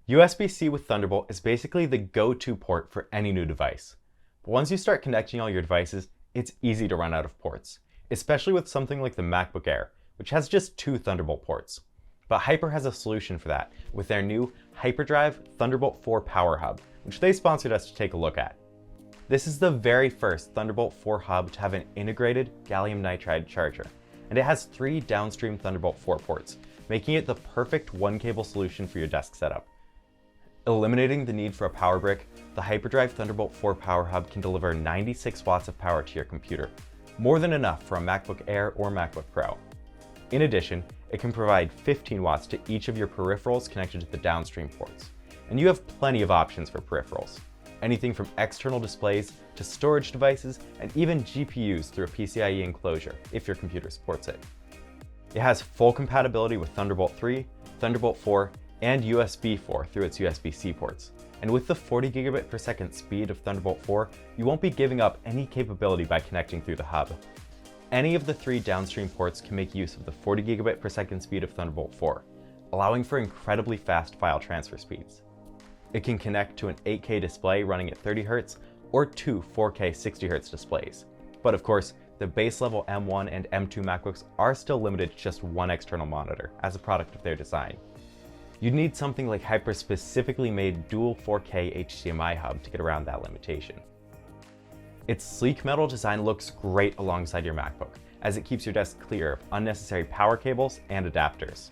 USB-C with Thunderbolt is basically the go-to port for any new device. But once you start connecting all your devices, it's easy to run out of ports, especially with something like the MacBook Air, which has just 2 Thunderbolt ports. But Hyper has a solution for that with their new HyperDrive Thunderbolt 4 Power Hub, which they sponsored us to take a look at. This is the very first Thunderbolt 4 hub to have an integrated gallium nitride charger, and it has 3 downstream Thunderbolt 4 ports, making it the perfect one-cable solution for your desk setup. Eliminating the need for a power brick, the HyperDrive Thunderbolt 4 Power Hub can deliver 96 watts of power to your computer, more than enough for a MacBook Air or MacBook Pro. In addition, it can provide 15 watts to each of your peripherals connected to the downstream ports. And you have plenty of options for peripherals. Anything from external displays to storage devices and even GPUs through a PCIe enclosure, if your computer supports it. It has full compatibility with Thunderbolt 3, Thunderbolt 4, and USB 4 through its USB-C ports. And with the 40 gigabit per second speed of Thunderbolt 4, you won't be giving up any capability by connecting through the hub. Any of the 3 downstream ports can make use of the 40 gigabit per second speed of Thunderbolt 4, allowing for incredibly fast file transfer speeds. It can connect to an 8K display running at 30 Hz or 2 4K 60 Hz displays. But of course, the base level M1 and M2 MacBooks are still limited to just one external monitor as a product of their design. You'd need something like Hyper's specifically made dual 4K HDMI hub to get around that limitation. Its sleek metal design looks great alongside your MacBook, as it keeps your desk clear of unnecessary power cables and adapters.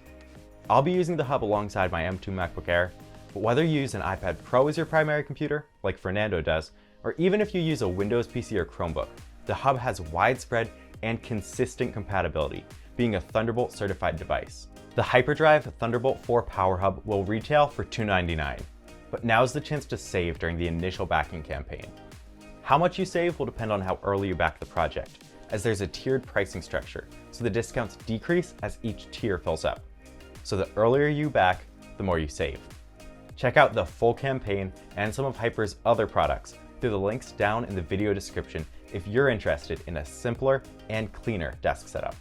I'll be using the hub alongside my M2 MacBook Air, but whether you use an iPad Pro as your primary computer, like Fernando does, or even if you use a Windows PC or Chromebook, the hub has widespread and consistent compatibility, being a Thunderbolt certified device. The HyperDrive Thunderbolt 4 Power Hub will retail for $299, but now's the chance to save during the initial backing campaign. How much you save will depend on how early you back the project, as there's a tiered pricing structure, so the discounts decrease as each tier fills up. So the earlier you back, the more you save. Check out the full campaign and some of Hyper's other products through the links down in the video description if you're interested in a simpler and cleaner desk setup.